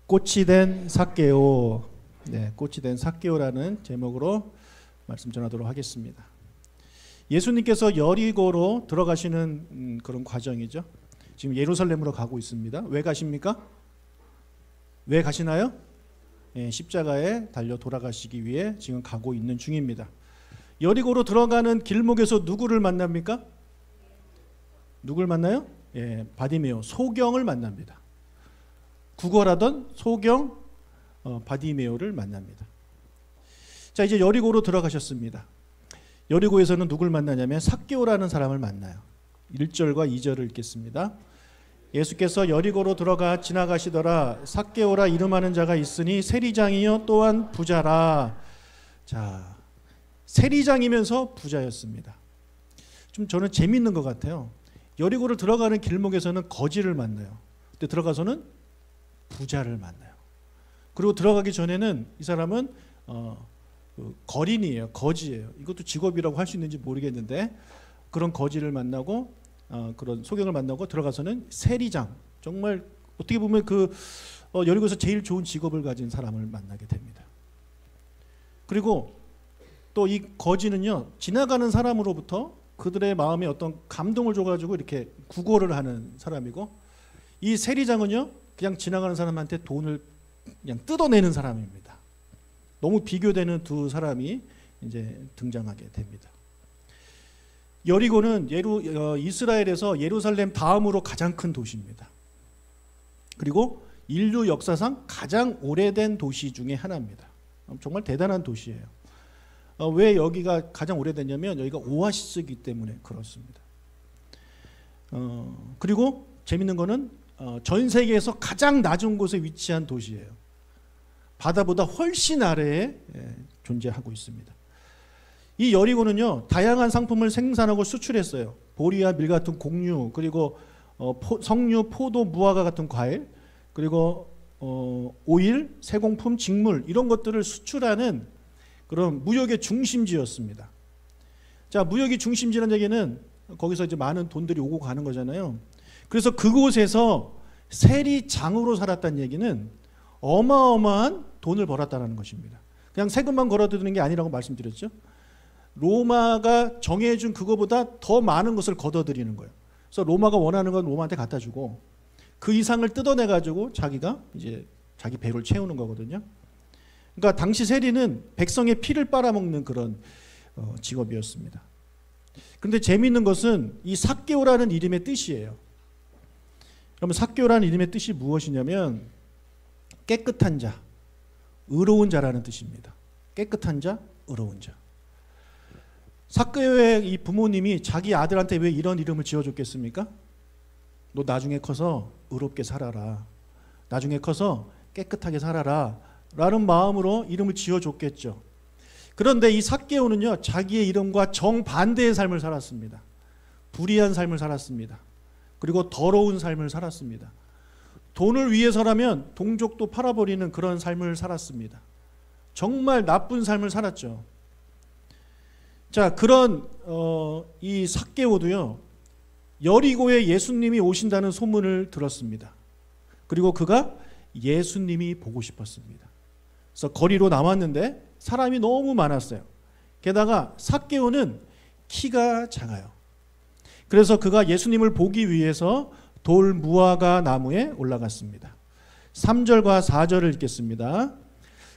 꽃이 된 삭개오. 네, 꽃이 된 삭개오라는 제목으로 말씀 전하도록 하겠습니다. 예수님께서 여리고로 들어가시는 그런 과정이죠. 지금 예루살렘으로 가고 있습니다. 왜 가십니까? 왜 가시나요? 네, 십자가에 달려 돌아가시기 위해 지금 가고 있는 중입니다. 여리고로 들어가는 길목에서 누구를 만납니까? 누굴 만나요? 예, 바디메오, 소경을 만납니다. 구걸하던 소경 바디메오를 만납니다. 자, 이제 여리고로 들어가셨습니다. 여리고에서는 누굴 만나냐면 삭개오라는 사람을 만나요. 1절과 2절을 읽겠습니다. 예수께서 여리고로 들어가 지나가시더라. 삭개오라 이름하는 자가 있으니 세리장이요 또한 부자라. 자, 세리장이면서 부자였습니다. 좀 저는 재밌는 것 같아요. 여리고를 들어가는 길목에서는 거지를 만나요. 근데 들어가서는 부자를 만나요. 그리고 들어가기 전에는 이 사람은 거린이에요. 거지예요. 이것도 직업이라고 할 수 있는지 모르겠는데 그런 거지를 만나고 그런 소경을 만나고 들어가서는 세리장, 정말 어떻게 보면 여리고에서 제일 좋은 직업을 가진 사람을 만나게 됩니다. 그리고 또 이 거지는요, 지나가는 사람으로부터 그들의 마음에 어떤 감동을 줘가지고 이렇게 구걸을 하는 사람이고, 이 세리장은요 그냥 지나가는 사람한테 돈을 그냥 뜯어내는 사람입니다. 너무 비교되는 두 사람이 이제 등장하게 됩니다. 여리고는 이스라엘에서 예루살렘 다음으로 가장 큰 도시입니다. 그리고 인류 역사상 가장 오래된 도시 중에 하나입니다. 정말 대단한 도시예요. 왜 여기가 가장 오래됐냐면 여기가 오아시스이기 때문에 그렇습니다. 그리고 재밌는 거는 전 세계에서 가장 낮은 곳에 위치한 도시예요. 바다보다 훨씬 아래에 존재하고 있습니다. 이 여리고는요 다양한 상품을 생산하고 수출했어요. 보리와 밀 같은 곡류, 그리고 석류, 포도, 무화과 같은 과일, 그리고 오일, 세공품, 직물, 이런 것들을 수출하는 그런 무역의 중심지였습니다. 자, 무역의 중심지라는 얘기는 거기서 이제 많은 돈들이 오고 가는 거잖아요. 그래서 그곳에서 세리장으로 살았다는 얘기는 어마어마한 돈을 벌었다는 것입니다. 그냥 세금만 걸어두는 게 아니라고 말씀드렸죠. 로마가 정해준 그거보다 더 많은 것을 걷어들이는 거예요. 그래서 로마가 원하는 건 로마한테 갖다 주고 그 이상을 뜯어내 가지고 자기가 이제 자기 배를 채우는 거거든요. 그러니까 당시 세리는 백성의 피를 빨아먹는 그런 직업이었습니다. 그런데 재미있는 것은 이 삭개오라는 이름의 뜻이에요. 그러면 삭개오라는 이름의 뜻이 무엇이냐면 깨끗한 자, 의로운 자라는 뜻입니다. 깨끗한 자, 의로운 자. 삭개오의 이 부모님이 자기 아들한테 왜 이런 이름을 지어줬겠습니까? 너 나중에 커서 의롭게 살아라. 나중에 커서 깨끗하게 살아라. 라는 마음으로 이름을 지어줬겠죠. 그런데 이 삭개오는요 자기의 이름과 정반대의 삶을 살았습니다. 불의한 삶을 살았습니다. 그리고 더러운 삶을 살았습니다. 돈을 위해서라면 동족도 팔아버리는 그런 삶을 살았습니다. 정말 나쁜 삶을 살았죠. 자, 그런 이 삭개오도요 여리고에 예수님이 오신다는 소문을 들었습니다. 그리고 그가 예수님이 보고 싶었습니다. 그래서 거리로 나왔는데 사람이 너무 많았어요. 게다가 삭개오는 키가 작아요. 그래서 그가 예수님을 보기 위해서 돌 무화과 나무에 올라갔습니다. 3절과 4절을 읽겠습니다.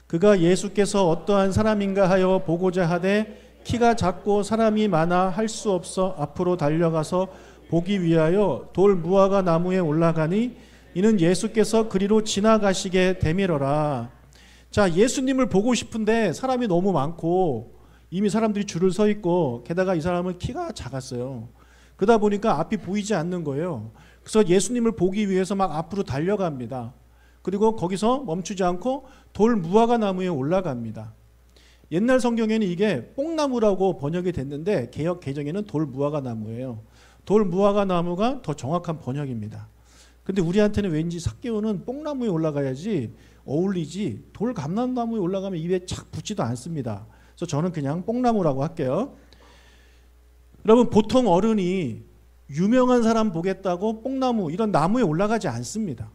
그가 예수께서 어떠한 사람인가 하여 보고자 하되 키가 작고 사람이 많아 할 수 없어 앞으로 달려가서 보기 위하여 돌 무화과 나무에 올라가니 이는 예수께서 그리로 지나가시게 되밀어라. 자, 예수님을 보고 싶은데 사람이 너무 많고 이미 사람들이 줄을 서 있고 게다가 이 사람은 키가 작았어요. 그러다 보니까 앞이 보이지 않는 거예요. 그래서 예수님을 보기 위해서 막 앞으로 달려갑니다. 그리고 거기서 멈추지 않고 돌 무화과 나무에 올라갑니다. 옛날 성경에는 이게 뽕나무라고 번역이 됐는데 개역 개정에는 돌 무화과 나무예요. 돌 무화과 나무가 더 정확한 번역입니다. 근데 우리한테는 왠지 삭개오는 뽕나무에 올라가야지 어울리지 돌 감람나무에 올라가면 입에 착 붙지도 않습니다. 그래서 저는 그냥 뽕나무라고 할게요. 여러분, 보통 어른이 유명한 사람 보겠다고 뽕나무 이런 나무에 올라가지 않습니다.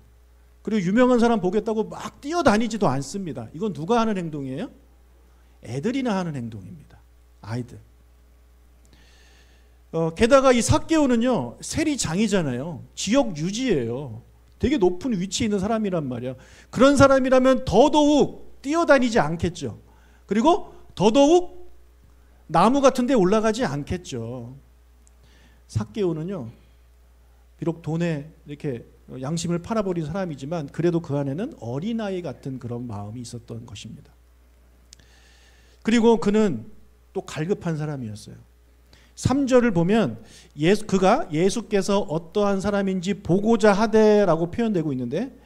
그리고 유명한 사람 보겠다고 막 뛰어다니지도 않습니다. 이건 누가 하는 행동이에요? 애들이나 하는 행동입니다. 아이들. 게다가 이 삭개오는요, 세리장이잖아요. 지역 유지예요. 되게 높은 위치에 있는 사람이란 말이야. 그런 사람이라면 더더욱 뛰어다니지 않겠죠. 그리고 더더욱 나무 같은 데 올라가지 않겠죠. 삭개오는요, 비록 돈에 이렇게 양심을 팔아버린 사람이지만 그래도 그 안에는 어린아이 같은 그런 마음이 있었던 것입니다. 그리고 그는 또 갈급한 사람이었어요. 3절을 보면 그가 예수께서 어떠한 사람인지 보고자 하되라고 표현되고 있는데,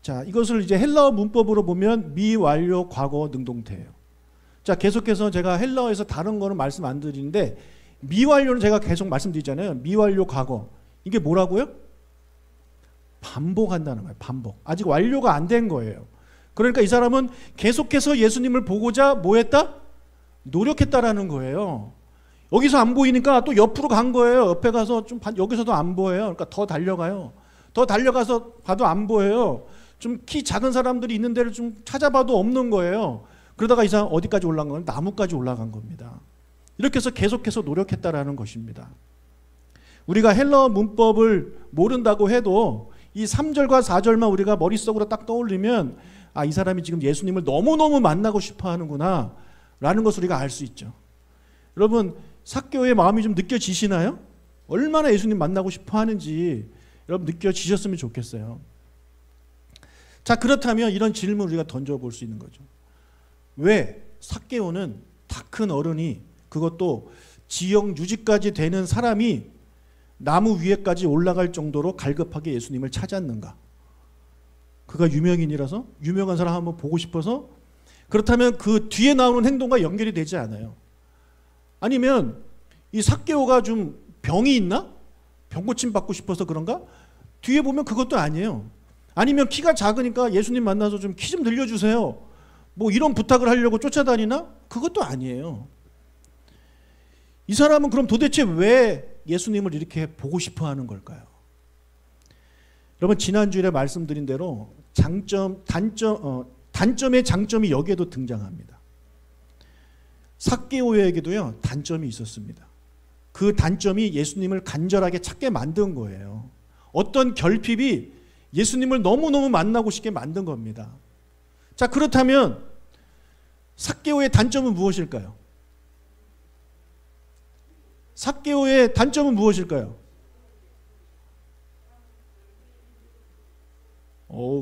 자, 이것을 이제 헬라어 문법으로 보면 미완료 과거 능동태예요. 자, 계속해서 제가 헬라어에서 다른 거는 말씀 안 드리는데 미완료는 제가 계속 말씀드리잖아요. 미완료 과거. 이게 뭐라고요? 반복한다는 거예요. 반복. 아직 완료가 안 된 거예요. 그러니까 이 사람은 계속해서 예수님을 보고자 뭐 했다? 노력했다라는 거예요. 여기서 안 보이니까 또 옆으로 간 거예요. 옆에 가서 좀 여기서도 안 보여요. 그러니까 더 달려가요. 더 달려가서 봐도 안 보여요. 좀 키 작은 사람들이 있는 데를 좀 찾아봐도 없는 거예요. 그러다가 이 사람 어디까지 올라간 거예요? 나무까지 올라간 겁니다. 이렇게 해서 계속해서 노력했다라는 것입니다. 우리가 헬라어 문법을 모른다고 해도 이 3절과 4절만 우리가 머릿속으로 딱 떠올리면, 아, 이 사람이 지금 예수님을 너무너무 만나고 싶어 하는구나 라는 것을 우리가 알 수 있죠. 여러분, 삭개오의 마음이 좀 느껴지시나요? 얼마나 예수님 만나고 싶어 하는지 여러분 느껴지셨으면 좋겠어요. 자, 그렇다면 이런 질문을 우리가 던져볼 수 있는 거죠. 왜 삭개오는 다 큰 어른이, 그것도 지역 유지까지 되는 사람이 나무 위에까지 올라갈 정도로 갈급하게 예수님을 찾았는가? 그가 유명인이라서 유명한 사람 한번 보고 싶어서? 그렇다면 그 뒤에 나오는 행동과 연결이 되지 않아요. 아니면 이 삭개오가 좀 병이 있나? 병 고침 받고 싶어서 그런가? 뒤에 보면 그것도 아니에요. 아니면 키가 작으니까 예수님 만나서 좀 키 좀 늘려주세요, 뭐 이런 부탁을 하려고 쫓아다니나? 그것도 아니에요. 이 사람은 그럼 도대체 왜 예수님을 이렇게 보고 싶어 하는 걸까요? 여러분, 지난주에 말씀드린 대로 단점의 장점이 여기에도 등장합니다. 삭개오에게도요, 단점이 있었습니다. 그 단점이 예수님을 간절하게 찾게 만든 거예요. 어떤 결핍이 예수님을 너무너무 만나고 싶게 만든 겁니다. 자, 그렇다면 삭개오의 단점은 무엇일까요? 삭개오의 단점은 무엇일까요?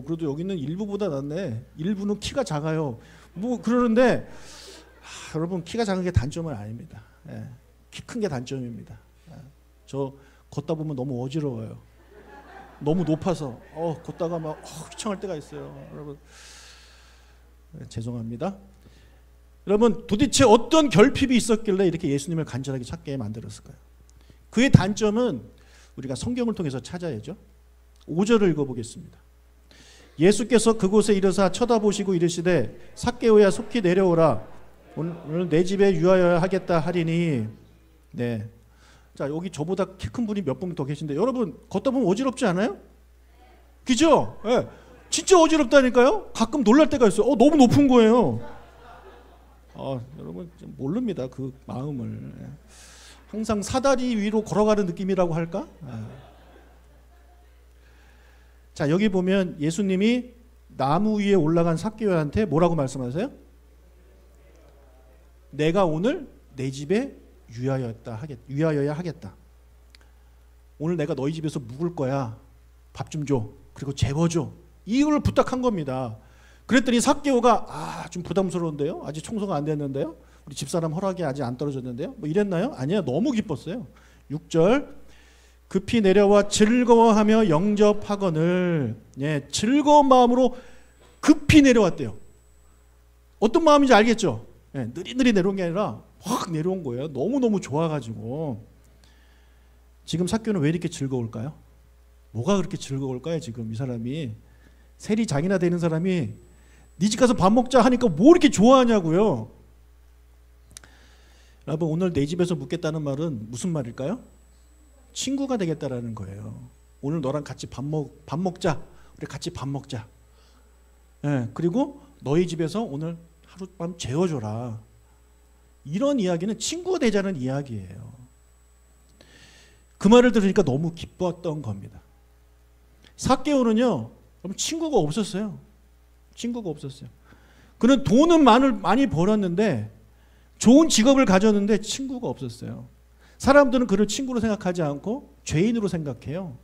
그래도 여기는 일부보다 낫네. 일부는 키가 작아요. 뭐 그러는데, 여러분, 키가 작은 게 단점은 아닙니다. 예, 키 큰 게 단점입니다. 저 걷다 보면 너무 어지러워요. 너무 높아서 걷다가 막 휘청할 때가 있어요. 여러분, 죄송합니다. 여러분, 도대체 어떤 결핍이 있었길래 이렇게 예수님을 간절하게 찾게 만들었을까요? 그의 단점은 우리가 성경을 통해서 찾아야죠. 5절을 읽어보겠습니다. 예수께서 그곳에 이르사 쳐다보시고 이르시되 삭개오야, 속히 내려오라. 오늘 내 집에 유하여야 하겠다 하리니. 네. 자, 여기 저보다 키 큰 분이 몇 분 더 계신데, 여러분 걷다 보면 어지럽지 않아요? 그죠? 네. 진짜 어지럽다니까요. 가끔 놀랄 때가 있어요. 너무 높은 거예요. 여러분 모릅니다, 그 마음을. 항상 사다리 위로 걸어가는 느낌이라고 할까? 자, 여기 보면 예수님이 나무 위에 올라간 삭개오한테 뭐라고 말씀하세요? 내가 오늘 내 집에 유하여야 하겠다. 오늘 내가 너희 집에서 묵을 거야. 밥 좀 줘. 그리고 재워줘. 이걸 부탁한 겁니다. 그랬더니 삭개오가 좀 부담스러운데요? 아직 청소가 안 됐는데요? 우리 집사람 허락이 아직 안 떨어졌는데요? 뭐 이랬나요? 아니야, 너무 기뻤어요. 6절, 급히 내려와 즐거워하며 영접하거늘. 예, 즐거운 마음으로 급히 내려왔대요. 어떤 마음인지 알겠죠? 예, 느리느리 내려온 게 아니라 확 내려온 거예요. 너무너무 좋아가지고. 지금 삭개오는 왜 이렇게 즐거울까요? 뭐가 그렇게 즐거울까요? 지금 이 사람이, 세리장이나 되는 사람이 네 집 가서 밥 먹자 하니까 뭐 이렇게 좋아하냐고요. 여러분, 오늘 내 집에서 묵겠다는 말은 무슨 말일까요? 친구가 되겠다라는 거예요. 오늘 너랑 같이 밥 먹자. 그래 같이 밥 먹자. 예, 그리고 너희 집에서 오늘 하룻밤 재워줘라. 이런 이야기는 친구가 되자는 이야기예요. 그 말을 들으니까 너무 기뻤던 겁니다. 삭개오는요, 친구가 없었어요. 친구가 없었어요. 그는 돈은 많이 벌었는데 좋은 직업을 가졌는데 친구가 없었어요. 사람들은 그를 친구로 생각하지 않고 죄인으로 생각해요.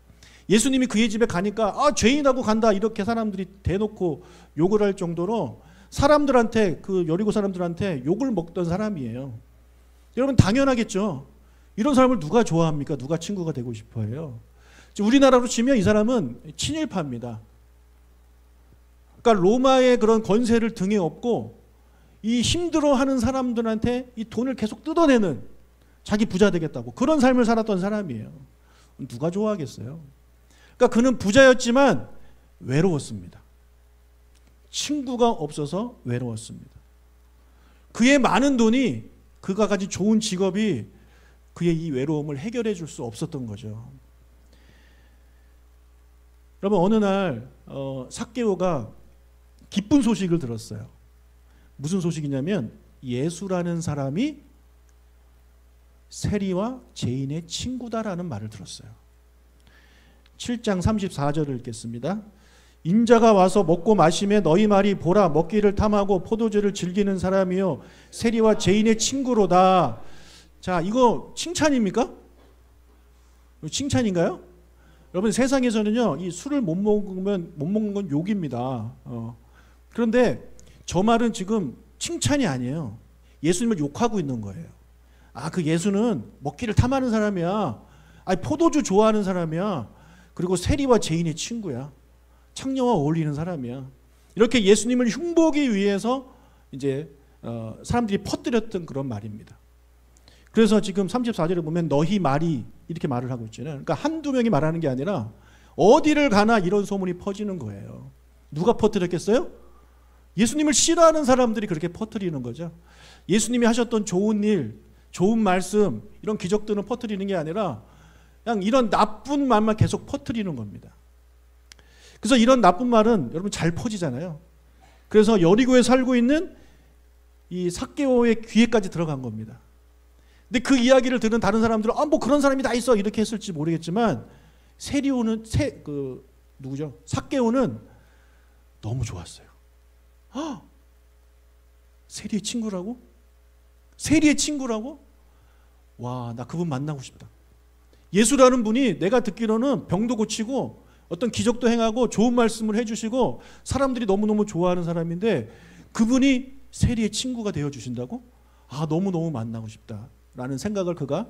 예수님이 그의 집에 가니까 죄인하고 간다 이렇게 사람들이 대놓고 욕을 할 정도로 사람들한테 그 여리고 사람들한테 욕을 먹던 사람이에요. 여러분 당연하겠죠. 이런 사람을 누가 좋아합니까? 누가 친구가 되고 싶어 해요? 우리나라로 치면 이 사람은 친일파입니다. 그러니까 로마의 그런 권세를 등에 업고 이 힘들어하는 사람들한테 이 돈을 계속 뜯어내는 자기 부자 되겠다고 그런 삶을 살았던 사람이에요. 누가 좋아하겠어요? 그러니까 그는 부자였지만 외로웠습니다. 친구가 없어서 외로웠습니다. 그의 많은 돈이 그가 가진 좋은 직업이 그의 이 외로움을 해결해 줄 수 없었던 거죠. 여러분 어느 날 삭개오가 기쁜 소식을 들었어요. 무슨 소식이냐면 예수라는 사람이 세리와 죄인의 친구다라는 말을 들었어요. 7장 34절을 읽겠습니다. 인자가 와서 먹고 마시며 너희 말이 보라 먹기를 탐하고 포도주를 즐기는 사람이요 세리와 죄인의 친구로다. 자, 이거 칭찬입니까? 칭찬인가요? 여러분 세상에서는요 이 술을 못 먹는 건 욕입니다. 그런데 저 말은 지금 칭찬이 아니에요. 예수님을 욕하고 있는 거예요. 그 예수는 먹기를 탐하는 사람이야. 포도주 좋아하는 사람이야. 그리고 세리와 죄인의 친구야. 창녀와 어울리는 사람이야. 이렇게 예수님을 흉보기 위해서 이제 사람들이 퍼뜨렸던 그런 말입니다. 그래서 지금 34절에 보면 너희 말이 이렇게 말을 하고 있잖아요. 그러니까 한두 명이 말하는 게 아니라 어디를 가나 이런 소문이 퍼지는 거예요. 누가 퍼뜨렸겠어요? 예수님을 싫어하는 사람들이 그렇게 퍼뜨리는 거죠. 예수님이 하셨던 좋은 일, 좋은 말씀, 이런 기적들은 퍼뜨리는 게 아니라 그냥 이런 나쁜 말만 계속 퍼뜨리는 겁니다. 그래서 이런 나쁜 말은 여러분 잘 퍼지잖아요. 그래서 여리고에 살고 있는 이 삭개오의 귀에까지 들어간 겁니다. 근데 그 이야기를 들은 다른 사람들은 뭐 그런 사람이 다 있어 이렇게 했을지 모르겠지만 누구죠? 삭개오는 너무 좋았어요. 세리의 친구라고? 세리의 친구라고? 와, 나 그분 만나고 싶다. 예수라는 분이 내가 듣기로는 병도 고치고 어떤 기적도 행하고 좋은 말씀을 해주시고 사람들이 너무너무 좋아하는 사람인데 그분이 세리의 친구가 되어주신다고? 너무너무 만나고 싶다 라는 생각을 그가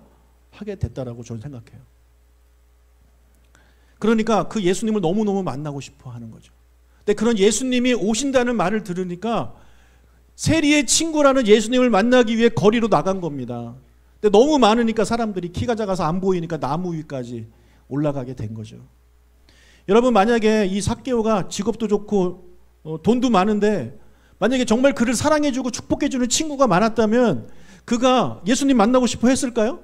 하게 됐다라고 저는 생각해요. 그러니까 그 예수님을 너무너무 만나고 싶어 하는 거죠. 근데 그런 예수님이 오신다는 말을 들으니까 세리의 친구라는 예수님을 만나기 위해 거리로 나간 겁니다. 근데 너무 많으니까 사람들이 키가 작아서 안 보이니까 나무 위까지 올라가게 된 거죠. 여러분 만약에 이 삭개오가 직업도 좋고 돈도 많은데 만약에 정말 그를 사랑해주고 축복해주는 친구가 많았다면 그가 예수님 만나고 싶어 했을까요?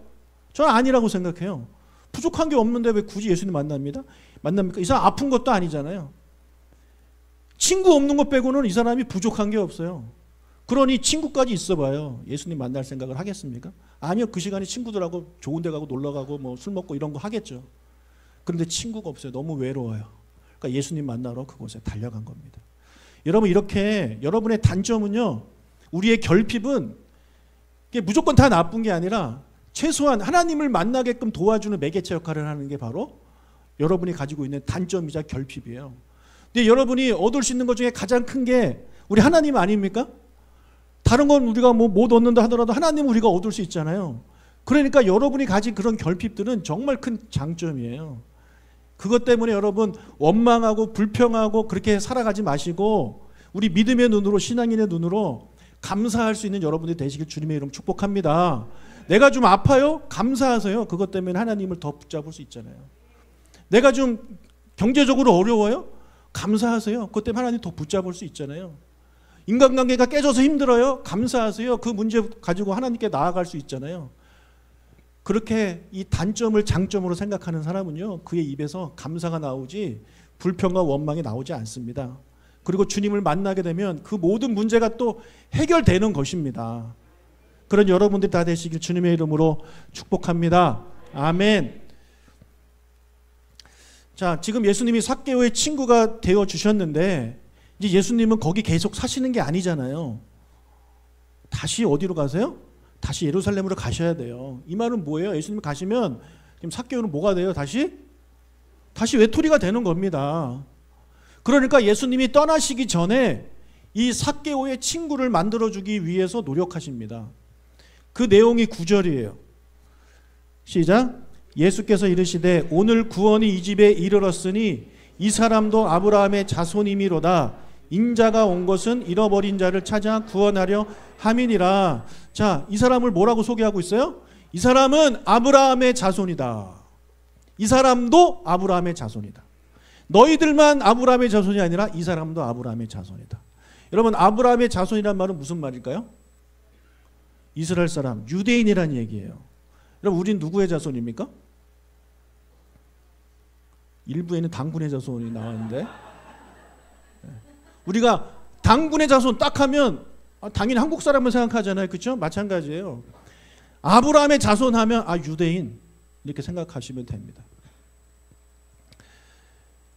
저는 아니라고 생각해요. 부족한 게 없는데 왜 굳이 예수님 만납니까? 이 사람 아픈 것도 아니잖아요. 친구 없는 것 빼고는 이 사람이 부족한 게 없어요. 그러니 친구까지 있어봐요. 예수님 만날 생각을 하겠습니까? 아니요. 그 시간에 친구들하고 좋은 데 가고 놀러 가고 뭐 술 먹고 이런 거 하겠죠. 그런데 친구가 없어요. 너무 외로워요. 그러니까 예수님 만나러 그곳에 달려간 겁니다. 여러분 이렇게 여러분의 단점은요. 우리의 결핍은 무조건 다 나쁜 게 아니라 최소한 하나님을 만나게끔 도와주는 매개체 역할을 하는 게 바로 여러분이 가지고 있는 단점이자 결핍이에요. 근데 여러분이 얻을 수 있는 것 중에 가장 큰 게 우리 하나님 아닙니까? 다른 건 우리가 못 얻는다 하더라도 하나님은 우리가 얻을 수 있잖아요. 그러니까 여러분이 가진 그런 결핍들은 정말 큰 장점이에요. 그것 때문에 여러분 원망하고 불평하고 그렇게 살아가지 마시고 우리 믿음의 눈으로 신앙인의 눈으로 감사할 수 있는 여러분들이 되시길 주님의 이름 축복합니다. 내가 좀 아파요? 감사하세요. 그것 때문에 하나님을 더 붙잡을 수 있잖아요. 내가 좀 경제적으로 어려워요? 감사하세요. 그것 때문에 하나님 더 붙잡을 수 있잖아요. 인간관계가 깨져서 힘들어요? 감사하세요. 그 문제 가지고 하나님께 나아갈 수 있잖아요. 그렇게 이 단점을 장점으로 생각하는 사람은요. 그의 입에서 감사가 나오지 불평과 원망이 나오지 않습니다. 그리고 주님을 만나게 되면 그 모든 문제가 또 해결되는 것입니다. 그런 여러분들이 다 되시길 주님의 이름으로 축복합니다. 아멘. 자, 지금 예수님이 삭개오의 친구가 되어 주셨는데 이제 예수님은 거기 계속 사시는 게 아니잖아요. 다시 어디로 가세요? 다시 예루살렘으로 가셔야 돼요. 이 말은 뭐예요? 예수님이 가시면 지금 삭개오는 뭐가 돼요? 다시 외톨이가 되는 겁니다. 그러니까 예수님이 떠나시기 전에 이 삭개오의 친구를 만들어주기 위해서 노력하십니다. 그 내용이 9절이에요. 시작. 예수께서 이르시되 오늘 구원이 이 집에 이르렀으니 이 사람도 아브라함의 자손이미로다. 인자가 온 것은 잃어버린 자를 찾아 구원하려 함이니라. 자, 이 사람을 뭐라고 소개하고 있어요? 이 사람은 아브라함의 자손이다. 이 사람도 아브라함의 자손이다. 너희들만 아브라함의 자손이 아니라 이 사람도 아브라함의 자손이다. 여러분, 아브라함의 자손이란 말은 무슨 말일까요? 이스라엘 사람, 유대인이란 얘기예요. 여러분, 우린 누구의 자손입니까? 일부에는 당군의 자손이 나왔는데, 우리가 당군의 자손 딱 하면 당연히 한국 사람을 생각하잖아요. 그렇죠? 마찬가지예요. 아브라함의 자손 하면 유대인 이렇게 생각하시면 됩니다.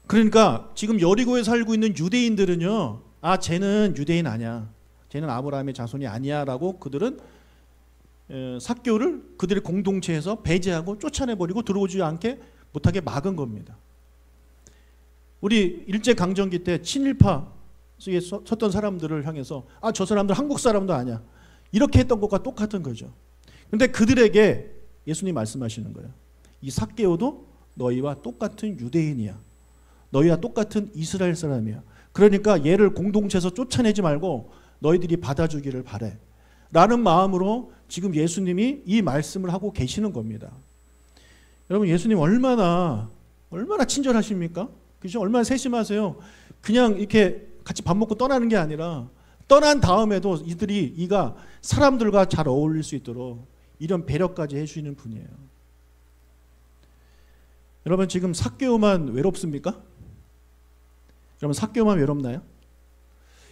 그러니까 지금 여리고에 살고 있는 유대인들은요, 쟤는 유대인 아니야, 쟤는 아브라함의 자손이 아니야 라고 그들은 삭개오를 그들의 공동체에서 배제하고 쫓아내버리고 들어오지 않게 못하게 막은 겁니다. 우리 일제강점기 때 친일파에 섰던 사람들을 향해서 저 사람들 한국 사람도 아니야 이렇게 했던 것과 똑같은 거죠. 그런데 그들에게 예수님 말씀하시는 거예요. 이 삭개오도 너희와 똑같은 유대인이야. 너희와 똑같은 이스라엘 사람이야. 그러니까 얘를 공동체에서 쫓아내지 말고 너희들이 받아주기를 바래 라는 마음으로 지금 예수님이 이 말씀을 하고 계시는 겁니다. 여러분, 예수님 얼마나 친절하십니까? 그죠? 얼마나 세심하세요. 그냥 이렇게 같이 밥 먹고 떠나는 게 아니라 떠난 다음에도 이가 사람들과 잘 어울릴 수 있도록 이런 배려까지 해주시는 분이에요. 여러분, 지금 삭개오만 외롭습니까? 여러분, 삭개오만 외롭나요?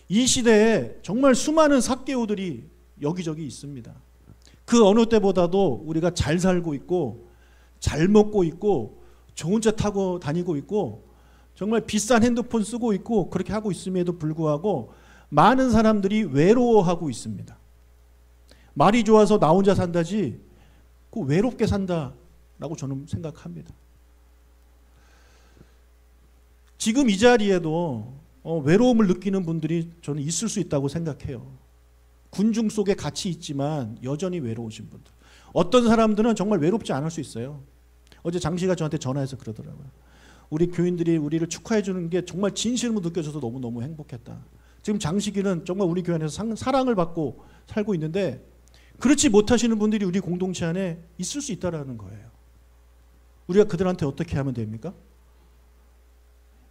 이 시대에 정말 수많은 삭개오들이 여기저기 있습니다. 그 어느 때보다도 우리가 잘 살고 있고 잘 먹고 있고 좋은 차 타고 다니고 있고 정말 비싼 핸드폰 쓰고 있고 그렇게 하고 있음에도 불구하고 많은 사람들이 외로워하고 있습니다. 말이 좋아서 나 혼자 산다지 외롭게 산다라고 저는 생각합니다. 지금 이 자리에도 외로움을 느끼는 분들이 저는 있을 수 있다고 생각해요. 군중 속에 같이 있지만 여전히 외로우신 분들. 어떤 사람들은 정말 외롭지 않을 수 있어요. 어제 장씨가 저한테 전화해서 그러더라고요. 우리 교인들이 우리를 축하해 주는 게 정말 진심으로 느껴져서 너무너무 행복했다. 지금 장씨기는 정말 우리 교회 안에서 사랑을 받고 살고 있는데 그렇지 못하시는 분들이 우리 공동체 안에 있을 수 있다는 거예요. 우리가 그들한테 어떻게 하면 됩니까?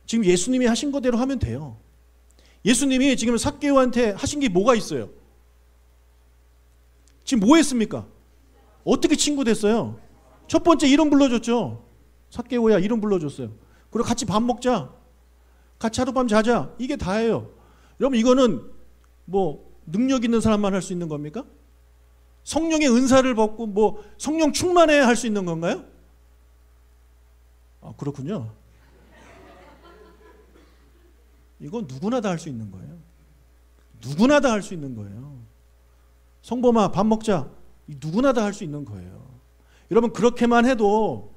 지금 예수님이 하신 거대로 하면 돼요. 예수님이 지금 삭개오한테 하신 게 뭐가 있어요? 지금 뭐 했습니까? 어떻게 친구 됐어요? 첫 번째 이름 불러줬죠. 삭개오야, 이름 불러줬어요. 그리고 같이 밥 먹자, 같이 하룻밤 자자, 이게 다예요. 여러분, 이거는 뭐 능력 있는 사람만 할 수 있는 겁니까? 성령의 은사를 받고 뭐 성령 충만해야 할 수 있는 건가요? 그렇군요. 이건 누구나 다 할 수 있는 거예요. 누구나 다 할 수 있는 거예요. 성범아, 밥 먹자, 누구나 다 할 수 있는 거예요. 여러분, 그렇게만 해도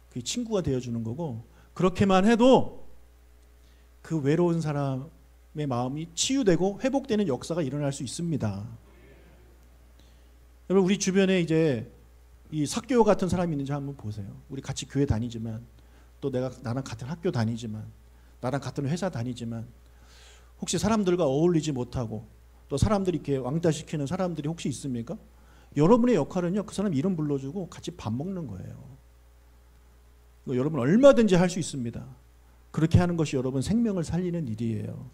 그 친구가 되어주는 거고, 그렇게만 해도 그 외로운 사람의 마음이 치유되고 회복되는 역사가 일어날 수 있습니다. 여러분, 우리 주변에 이제 이 삭개오 같은 사람이 있는지 한번 보세요. 우리 같이 교회 다니지만, 또 나랑 같은 학교 다니지만, 나랑 같은 회사 다니지만, 혹시 사람들과 어울리지 못하고 또 사람들이 이렇게 왕따시키는 사람들이 혹시 있습니까? 여러분의 역할은요, 그 사람 이름 불러주고 같이 밥 먹는 거예요. 이거 여러분 얼마든지 할 수 있습니다. 그렇게 하는 것이 여러분 생명을 살리는 일이에요.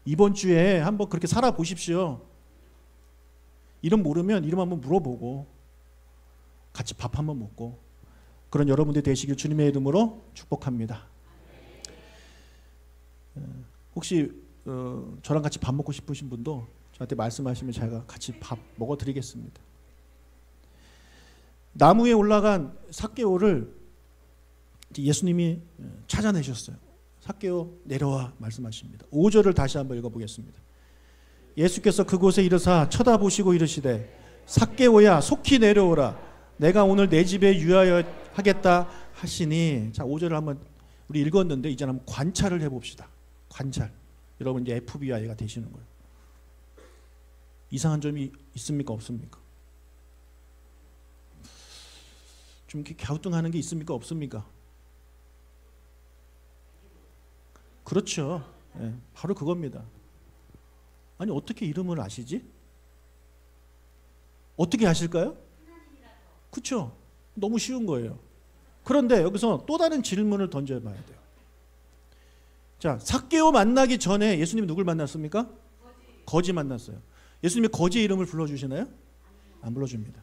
이번 주에 한번 그렇게 살아보십시오. 이름 모르면 이름 한번 물어보고 같이 밥 한번 먹고 그런 여러분들이 되시길 주님의 이름으로 축복합니다. 혹시 저랑 같이 밥 먹고 싶으신 분도 저한테 말씀하시면 제가 같이 밥 먹어드리겠습니다. 나무에 올라간 삭개오를 예수님이 찾아내셨어요. 삭개오 내려와 말씀하십니다. 5절을 다시 한번 읽어보겠습니다. 예수께서 그곳에 이르사 쳐다보시고 이르시되 삭개오야 속히 내려오라 내가 오늘 내 집에 유하여 하겠다 하시니. 자, 5절을 한번 우리 읽었는데 이제 한번 관찰을 해봅시다. 관찰. 여러분 이제 FBI가 되시는 거예요. 이상한 점이 있습니까 없습니까? 좀 이렇게 갸우뚱하는 게 있습니까 없습니까? 그렇죠. 네, 바로 그겁니다. 아니 어떻게 이름을 아시지? 어떻게 아실까요? 그렇죠. 너무 쉬운 거예요. 그런데 여기서 또 다른 질문을 던져봐야 돼요. 자, 삭개오 만나기 전에 예수님이 누굴 만났습니까? 거지 만났어요. 예수님이 거지의 이름을 불러주시나요? 안 불러줍니다.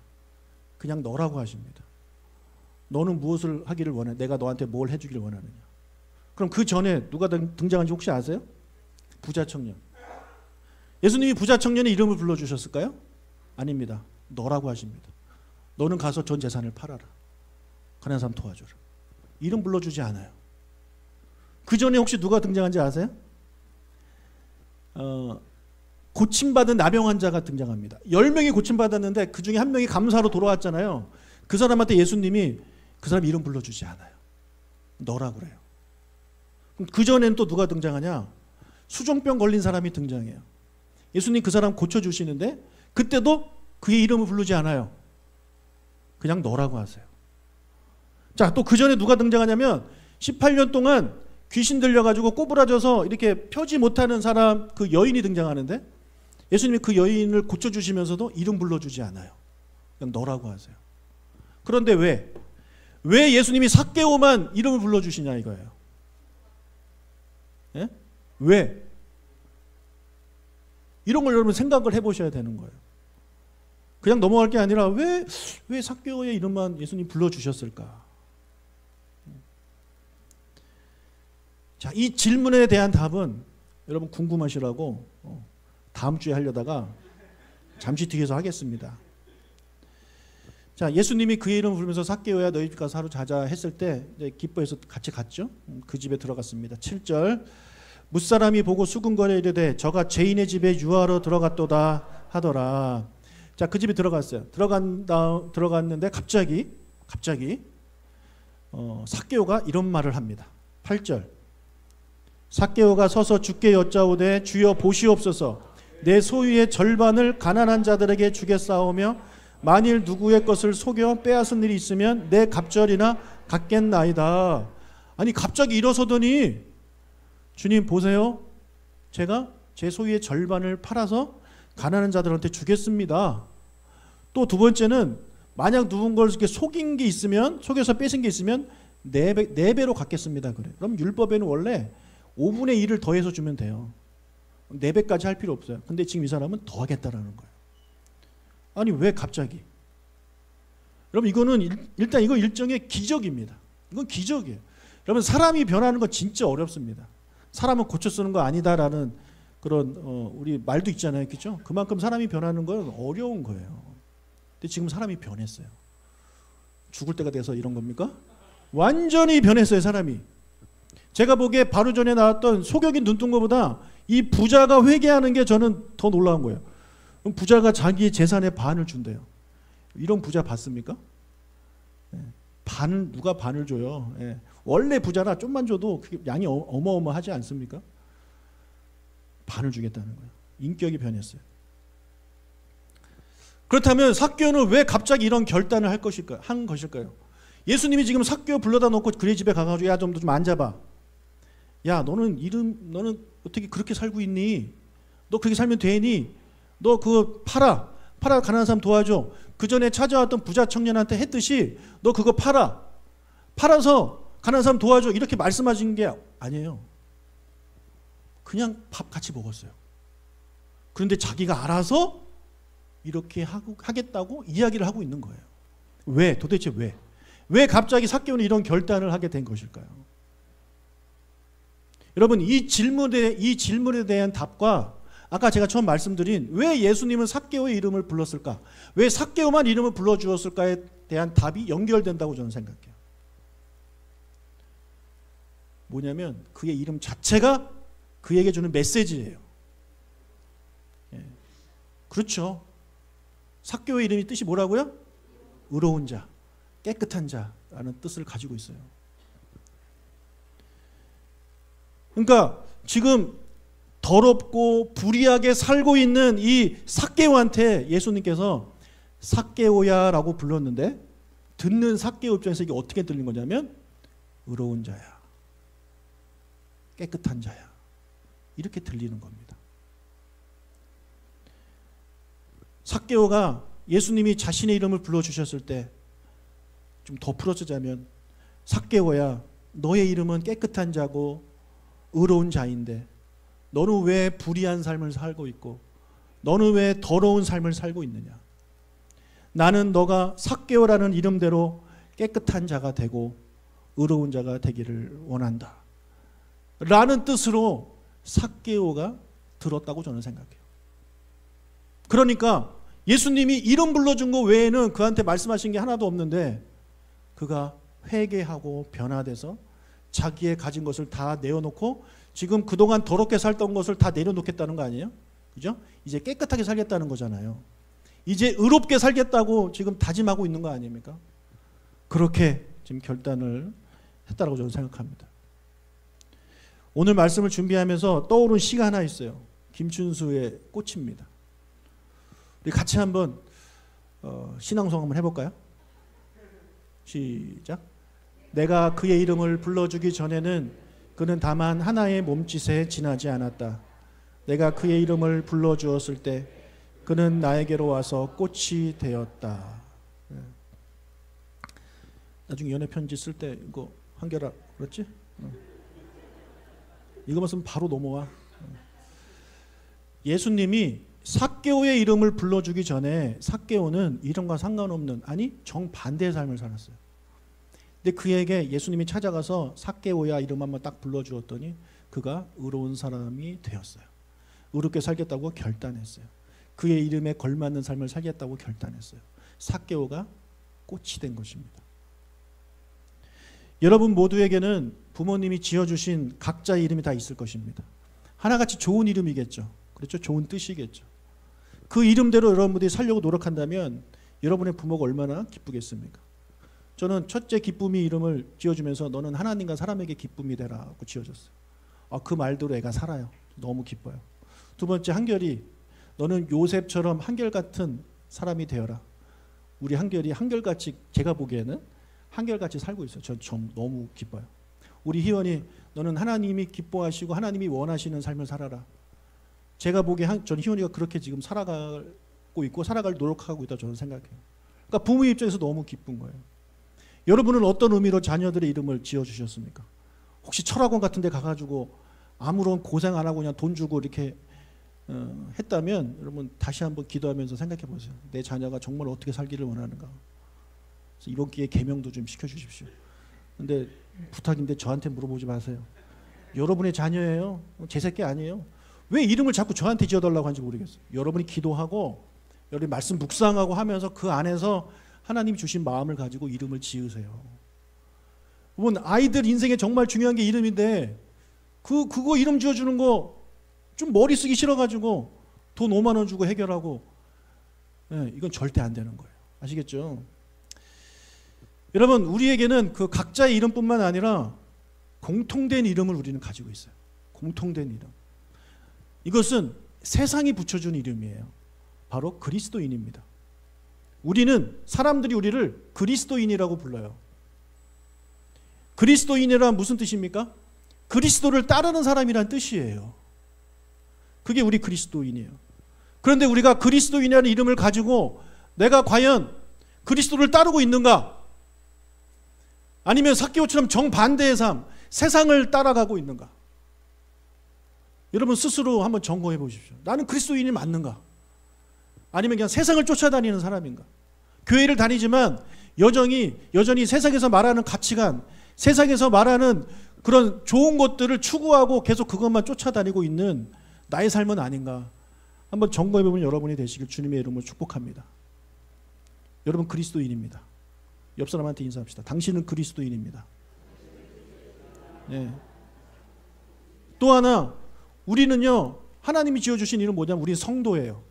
그냥 너라고 하십니다. 너는 무엇을 하기를 원해? 내가 너한테 뭘 해주기를 원하느냐? 그럼 그 전에 누가 등장한지 혹시 아세요? 부자 청년. 예수님이 부자 청년의 이름을 불러주셨을까요? 아닙니다. 너라고 하십니다. 너는 가서 전 재산을 팔아라. 가난한 사람 도와줘라. 이름 불러주지 않아요. 그 전에 혹시 누가 등장한지 아세요? 고침받은 나병 환자가 등장합니다. 10명이 고침받았는데 그 중에 한 명이 감사로 돌아왔잖아요. 그 사람한테 예수님이 그 사람 이름 불러주지 않아요. 너라 그래요. 그럼 그 전에는 또 누가 등장하냐? 수종병 걸린 사람이 등장해요. 예수님 그 사람 고쳐주시는데 그때도 그의 이름을 부르지 않아요. 그냥 너라고 하세요. 자, 또 그 전에 누가 등장하냐면 18년 동안 귀신 들려가지고 꼬부라져서 이렇게 펴지 못하는 사람, 그 여인이 등장하는데 예수님이 그 여인을 고쳐주시면서도 이름 불러주지 않아요. 그냥 너라고 하세요. 그런데 왜 예수님이 삭개오만 이름을 불러주시냐 이거예요. 예? 왜? 이런 걸 여러분 생각을 해보셔야 되는 거예요. 그냥 넘어갈 게 아니라 왜 삭개오의 이름만 예수님 불러주셨을까? 자, 이 질문에 대한 답은 여러분 궁금하시라고 다음 주에 하려다가 잠시 뒤에서 하겠습니다. 자, 예수님이 그의 이름을 부르면서 삭개오야 너희 집 가서 하루 자자 했을 때 이제 기뻐해서 같이 갔죠. 그 집에 들어갔습니다. 7절 무사람이 보고 수군거려 이르되 저가 죄인의 집에 유하러 들어갔도다 하더라. 자, 그 집에 들어갔어요. 들어갔는데 갑자기 삭개오가 이런 말을 합니다. 8절 삭개오가 서서 주께 여짜오되 주여 보시옵소서 내 소유의 절반을 가난한 자들에게 주겠사오며 만일 누구의 것을 속여 빼앗은 일이 있으면 내 갑절이나 갖겠나이다. 아니 갑자기 일어서더니 주님 보세요. 제가 제 소유의 절반을 팔아서 가난한 자들한테 주겠습니다. 또 두 번째는 만약 누군가를 이렇게 속인 게 있으면 속여서 뺏은 게 있으면 4배로 갚겠습니다. 그래. 그럼 율법에는 원래 5분의 1을 더해서 주면 돼요. 4배까지 할 필요 없어요. 근데 지금 이 사람은 더 하겠다라는 거예요. 아니 왜 갑자기? 여러분 이거는 일단 이거 일종의 기적입니다. 이건 기적이에요. 여러분 사람이 변하는 건 진짜 어렵습니다. 사람은 고쳐 쓰는 거 아니다라는 그런 우리 말도 있잖아요. 그렇죠? 그만큼 사람이 변하는 건 어려운 거예요. 근데 지금 사람이 변했어요. 죽을 때가 돼서 이런 겁니까? 완전히 변했어요. 사람이. 제가 보기에 바로 전에 나왔던 소격인 눈뜬거보다 이 부자가 회개하는 게 저는 더 놀라운 거예요. 부자가 자기 재산의 반을 준대요. 이런 부자 봤습니까? 누가 반을 줘요? 원래 부자라 좀만 줘도 양이 어마어마하지 않습니까? 반을 주겠다는 거예요. 인격이 변했어요. 그렇다면 삭개오는 왜 갑자기 이런 결단을 한 것일까요? 예수님이 지금 삭개오 불러다 놓고 그의 집에 가가지고 야 좀 앉아봐. 야 너는 어떻게 그렇게 살고 있니? 너 그렇게 살면 되니? 너 그거 팔아 가난한 사람 도와줘. 그 전에 찾아왔던 부자 청년한테 했듯이 너 그거 팔아서 가난한 사람 도와줘. 이렇게 말씀하신 게 아니에요. 그냥 밥 같이 먹었어요. 그런데 자기가 알아서 이렇게 하겠다고 이야기를 하고 있는 거예요. 왜? 도대체 왜? 왜 갑자기 삭개오는 이런 결단을 하게 된 것일까요? 여러분, 이 질문에 대한 답과 아까 제가 처음 말씀드린 왜 예수님은 삭개오의 이름을 불렀을까? 왜 삭개오만 이름을 불러주었을까에 대한 답이 연결된다고 저는 생각해요. 뭐냐면 그의 이름 자체가 그에게 주는 메시지예요. 예. 그렇죠. 삭개오의 이름이 뜻이 뭐라고요? 의로운 자, 깨끗한 자라는 뜻을 가지고 있어요. 그러니까 지금 더럽고 불의하게 살고 있는 이 삭개오한테 예수님께서 삭개오야 라고 불렀는데, 듣는 삭개오 입장에서 이게 어떻게 들린 거냐면 의로운 자야, 깨끗한 자야, 이렇게 들리는 겁니다. 삭개오가 예수님이 자신의 이름을 불러주셨을 때 좀 더 풀어주자면, 삭개오야, 너의 이름은 깨끗한 자고 의로운 자인데 너는 왜 불의한 삶을 살고 있고 너는 왜 더러운 삶을 살고 있느냐? 나는 너가 삭개오라는 이름대로 깨끗한 자가 되고 의로운 자가 되기를 원한다 라는 뜻으로 삭개오가 들었다고 저는 생각해요. 그러니까 예수님이 이름 불러준 거 외에는 그한테 말씀하신 게 하나도 없는데, 그가 회개하고 변화돼서 자기의 가진 것을 다 내어놓고 지금 그동안 더럽게 살던 것을 다 내려놓겠다는 거 아니에요? 그죠? 이제 깨끗하게 살겠다는 거잖아요. 이제 의롭게 살겠다고 지금 다짐하고 있는 거 아닙니까? 그렇게 지금 결단을 했다고 저는 생각합니다. 오늘 말씀을 준비하면서 떠오른 시가 하나 있어요. 김춘수의 꽃입니다. 우리 같이 한번 신앙송 한번 해볼까요? 시작. 내가 그의 이름을 불러주기 전에는 그는 다만 하나의 몸짓에 지나지 않았다. 내가 그의 이름을 불러주었을 때 그는 나에게로 와서 꽃이 되었다. 나중에 연애 편지 쓸 때 이거 한결아 그렇지? 이거만 쓰면 바로 넘어와. 예수님이 삭개오의 이름을 불러주기 전에 삭개오는 이름과 상관없는, 아니 정반대의 삶을 살았어요. 근데 그에게 예수님이 찾아가서 삭개오야 이름 한번 딱 불러주었더니 그가 의로운 사람이 되었어요. 의롭게 살겠다고 결단했어요. 그의 이름에 걸맞는 삶을 살겠다고 결단했어요. 삭개오가 꽃이 된 것입니다. 여러분 모두에게는 부모님이 지어주신 각자의 이름이 다 있을 것입니다. 하나같이 좋은 이름이겠죠. 그렇죠? 좋은 뜻이겠죠. 그 이름대로 여러분들이 살려고 노력한다면 여러분의 부모가 얼마나 기쁘겠습니까? 저는 첫째 기쁨이 이름을 지어주면서 너는 하나님과 사람에게 기쁨이 되라고 지어줬어요. 그 말대로 애가 살아요. 너무 기뻐요. 두 번째 한결이, 너는 요셉처럼 한결같은 사람이 되어라. 우리 한결이 한결같이, 제가 보기에는 한결같이 살고 있어요. 전 너무 기뻐요. 우리 희원이, 너는 하나님이 기뻐하시고 하나님이 원하시는 삶을 살아라. 제가 보기에 전 희원이가 그렇게 지금 살아가고 있고 살아갈 노력하고 있다고 저는 생각해요. 그러니까 부모 입장에서 너무 기쁜 거예요. 여러분은 어떤 의미로 자녀들의 이름을 지어주셨습니까? 혹시 철학원 같은 데 가가지고 아무런 고생 안 하고 그냥 돈 주고 이렇게 했다면 여러분 다시 한번 기도하면서 생각해 보세요. 내 자녀가 정말 어떻게 살기를 원하는가. 그래서 이번 기회에 계명도 좀 시켜주십시오. 근데 부탁인데 저한테 물어보지 마세요. 여러분의 자녀예요. 제 새끼 아니에요. 왜 이름을 자꾸 저한테 지어달라고 하는지 모르겠어요. 여러분이 기도하고 여러분이 말씀 묵상하고 하면서 그 안에서 하나님이 주신 마음을 가지고 이름을 지으세요. 여러분 아이들 인생에 정말 중요한 게 이름인데 그거 이름 지어주는 거 좀 머리 쓰기 싫어가지고 돈 5만 원 주고 해결하고, 이건 절대 안 되는 거예요. 아시겠죠? 여러분 우리에게는 그 각자의 이름뿐만 아니라 공통된 이름을 우리는 가지고 있어요. 공통된 이름. 이것은 세상이 붙여준 이름이에요. 바로 그리스도인입니다. 우리는, 사람들이 우리를 그리스도인이라고 불러요. 그리스도인이란 무슨 뜻입니까? 그리스도를 따르는 사람이란 뜻이에요. 그게 우리 그리스도인이에요. 그런데 우리가 그리스도인이라는 이름을 가지고 내가 과연 그리스도를 따르고 있는가? 아니면 삭개오처럼 정반대의 삶, 세상을 따라가고 있는가? 여러분 스스로 한번 점검해 보십시오. 나는 그리스도인이 맞는가? 아니면 그냥 세상을 쫓아다니는 사람인가? 교회를 다니지만 여전히 세상에서 말하는 가치관, 세상에서 말하는 그런 좋은 것들을 추구하고 계속 그것만 쫓아다니고 있는 나의 삶은 아닌가. 한번 점검해보면 여러분이 되시길 주님의 이름으로 축복합니다. 여러분 그리스도인입니다. 옆 사람한테 인사합시다. 당신은 그리스도인입니다. 네. 또 하나, 우리는요, 하나님이 지어주신 이름 뭐냐면 우리는 성도예요.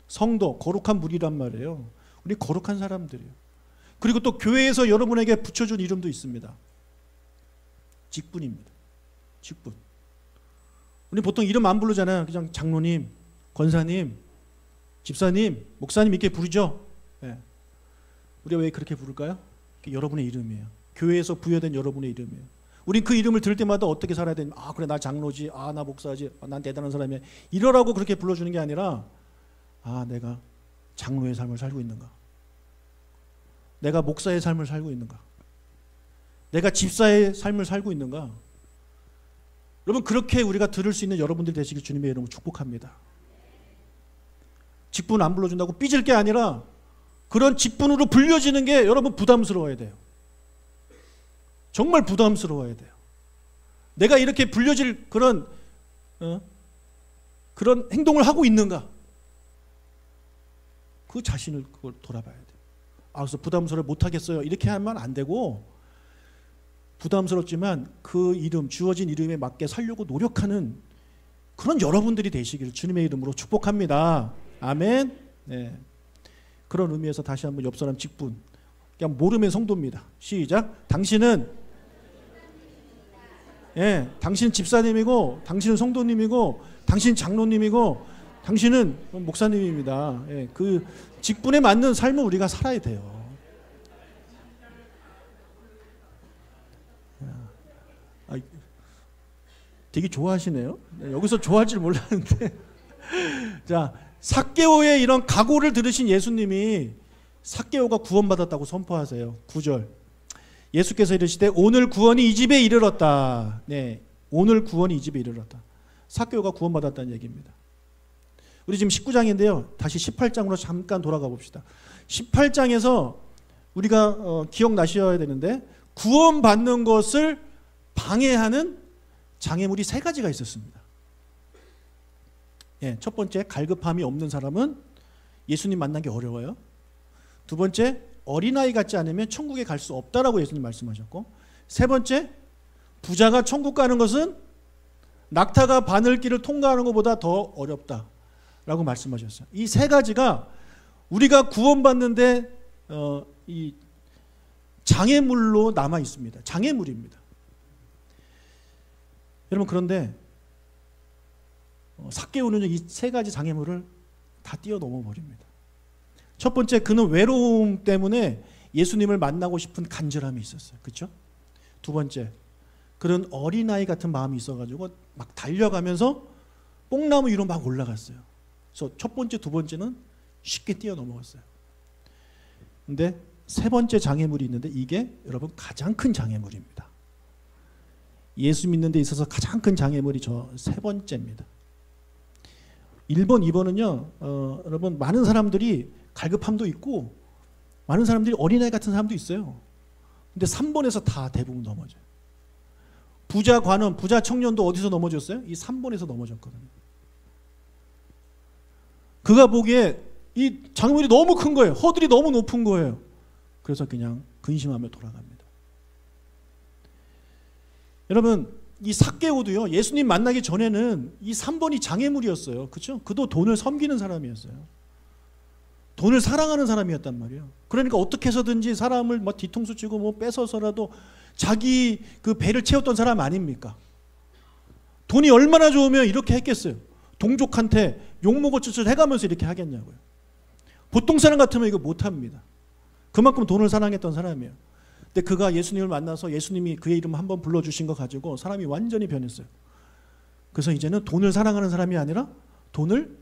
성도, 거룩한 무리란 말이에요. 우리 거룩한 사람들이에요. 그리고 또 교회에서 여러분에게 붙여준 이름도 있습니다. 직분입니다. 직분. 우리 보통 이름 안 부르잖아요. 그냥 장로님, 권사님, 집사님, 목사님 이렇게 부르죠. 네. 우리가 왜 그렇게 부를까요? 여러분의 이름이에요. 교회에서 부여된 여러분의 이름이에요. 우린 그 이름을 들을 때마다 어떻게 살아야 되냐. 아 그래 나 장로지. 아 나 목사지. 아, 난 대단한 사람이야. 이러라고 그렇게 불러주는 게 아니라 아 내가 장로의 삶을 살고 있는가. 내가 목사의 삶을 살고 있는가. 내가 집사의 삶을 살고 있는가. 여러분 그렇게 우리가 들을 수 있는 여러분들 되시길 주님의 이름으로 축복합니다. 직분 안 불러준다고 삐질 게 아니라 그런 직분으로 불려지는 게 여러분 부담스러워야 돼요. 정말 부담스러워야 돼요. 내가 이렇게 불려질 그런 행동을 하고 있는가? 그 자신을 그걸 돌아봐야 돼요. 아, 그래서 부담스러워 못하겠어요. 이렇게 하면 안 되고 부담스럽지만 그 이름, 주어진 이름에 맞게 살려고 노력하는 그런 여러분들이 되시기를 주님의 이름으로 축복합니다. 아멘. 네. 그런 의미에서 다시 한번 옆 사람 직분. 그냥 모르면 성도입니다. 시작. 당신은 당신은 집사님이고 당신은 성도님이고 당신은 장로님이고 당신은 목사님입니다. 그 직분에 맞는 삶을 우리가 살아야 돼요. 되게 좋아하시네요. 여기서 좋아할 줄 몰랐는데 자, 삭개오의 이런 각오를 들으신 예수님이 삭개오가 구원받았다고 선포하세요. 9절. 예수께서 이르시되 오늘 구원이 이 집에 이르렀다. 네, 오늘 구원이 이 집에 이르렀다. 삭개오가 구원받았다는 얘기입니다. 우리 지금 19장인데요. 다시 18장으로 잠깐 돌아가 봅시다. 18장에서 우리가 기억나셔야 되는데 구원받는 것을 방해하는 장애물이 3가지가 있었습니다. 첫 번째, 갈급함이 없는 사람은 예수님 만나기 어려워요. 두 번째, 어린아이 같지 않으면 천국에 갈 수 없다라고 예수님 말씀하셨고, 세 번째, 부자가 천국 가는 것은 낙타가 바늘길을 통과하는 것보다 더 어렵다라고 말씀하셨어요. 이 3가지가 우리가 구원받는데 이 장애물로 남아 있습니다. 장애물입니다. 여러분 그런데 삭개오는 이 3가지 장애물을 다 뛰어넘어 버립니다. 첫 번째, 그는 외로움 때문에 예수님을 만나고 싶은 간절함이 있었어요. 그렇죠? 두 번째, 그런 어린아이 같은 마음이 있어가지고 막 달려가면서 뽕나무 위로 막 올라갔어요. 그래서 첫 번째, 두 번째는 쉽게 뛰어넘어갔어요. 근데 세 번째 장애물이 있는데 이게 여러분 가장 큰 장애물입니다. 예수 믿는 데 있어서 가장 큰 장애물이 저 세 번째입니다. 1번, 2번은요, 여러분 많은 사람들이 갈급함도 있고 많은 사람들이 어린아이 같은 사람도 있어요. 근데 3번에서 다 대부분 넘어져요. 부자 관원, 부자 청년도 어디서 넘어졌어요? 이 3번에서 넘어졌거든요. 그가 보기에 이 장애물이 너무 큰 거예요. 허들이 너무 높은 거예요. 그래서 그냥 근심하며 돌아갑니다. 여러분, 이 삭개오도요, 예수님 만나기 전에는 이 3번이 장애물이었어요. 그렇죠? 그도 돈을 섬기는 사람이었어요. 돈을 사랑하는 사람이었단 말이에요. 그러니까 어떻게 해서든지 사람을 뭐 뒤통수 치고 뭐 뺏어서라도 자기 그 배를 채웠던 사람 아닙니까? 돈이 얼마나 좋으면 이렇게 했겠어요? 동족한테 욕먹어짓을 해가면서 이렇게 하겠냐고요. 보통 사람 같으면 이거 못합니다. 그만큼 돈을 사랑했던 사람이에요. 근데 그가 예수님을 만나서 예수님이 그의 이름 한번 불러주신 거 가지고 사람이 완전히 변했어요. 그래서 이제는 돈을 사랑하는 사람이 아니라 돈을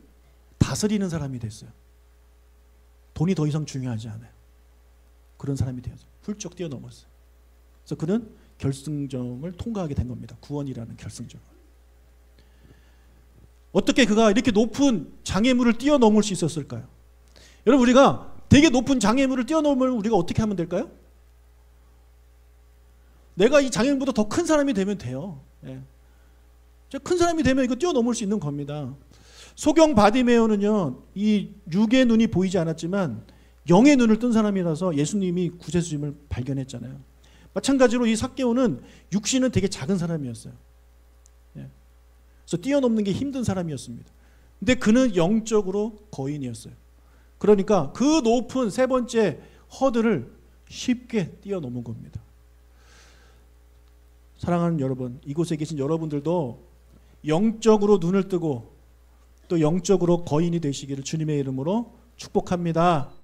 다스리는 사람이 됐어요. 돈이 더 이상 중요하지 않아요. 그런 사람이 되어서 훌쩍 뛰어넘었어요. 그래서 그는 결승점을 통과하게 된 겁니다. 구원이라는 결승점. 어떻게 그가 이렇게 높은 장애물을 뛰어넘을 수 있었을까요? 여러분, 우리가 되게 높은 장애물을 뛰어넘으면 우리가 어떻게 하면 될까요? 내가 이 장애물보다 더 큰 사람이 되면 돼요. 예. 큰 사람이 되면 이거 뛰어넘을 수 있는 겁니다. 소경 바디메오는요, 이 육의 눈이 보이지 않았지만 영의 눈을 뜬 사람이라서 예수님이 구세주님을 발견했잖아요. 마찬가지로 이 삭개오는 육신은 되게 작은 사람이었어요. 예. 그래서 뛰어넘는 게 힘든 사람이었습니다. 근데 그는 영적으로 거인이었어요. 그러니까 그 높은 세 번째 허들을 쉽게 뛰어넘은 겁니다. 사랑하는 여러분, 이곳에 계신 여러분들도 영적으로 눈을 뜨고 또 영적으로 거인이 되시기를 주님의 이름으로 축복합니다.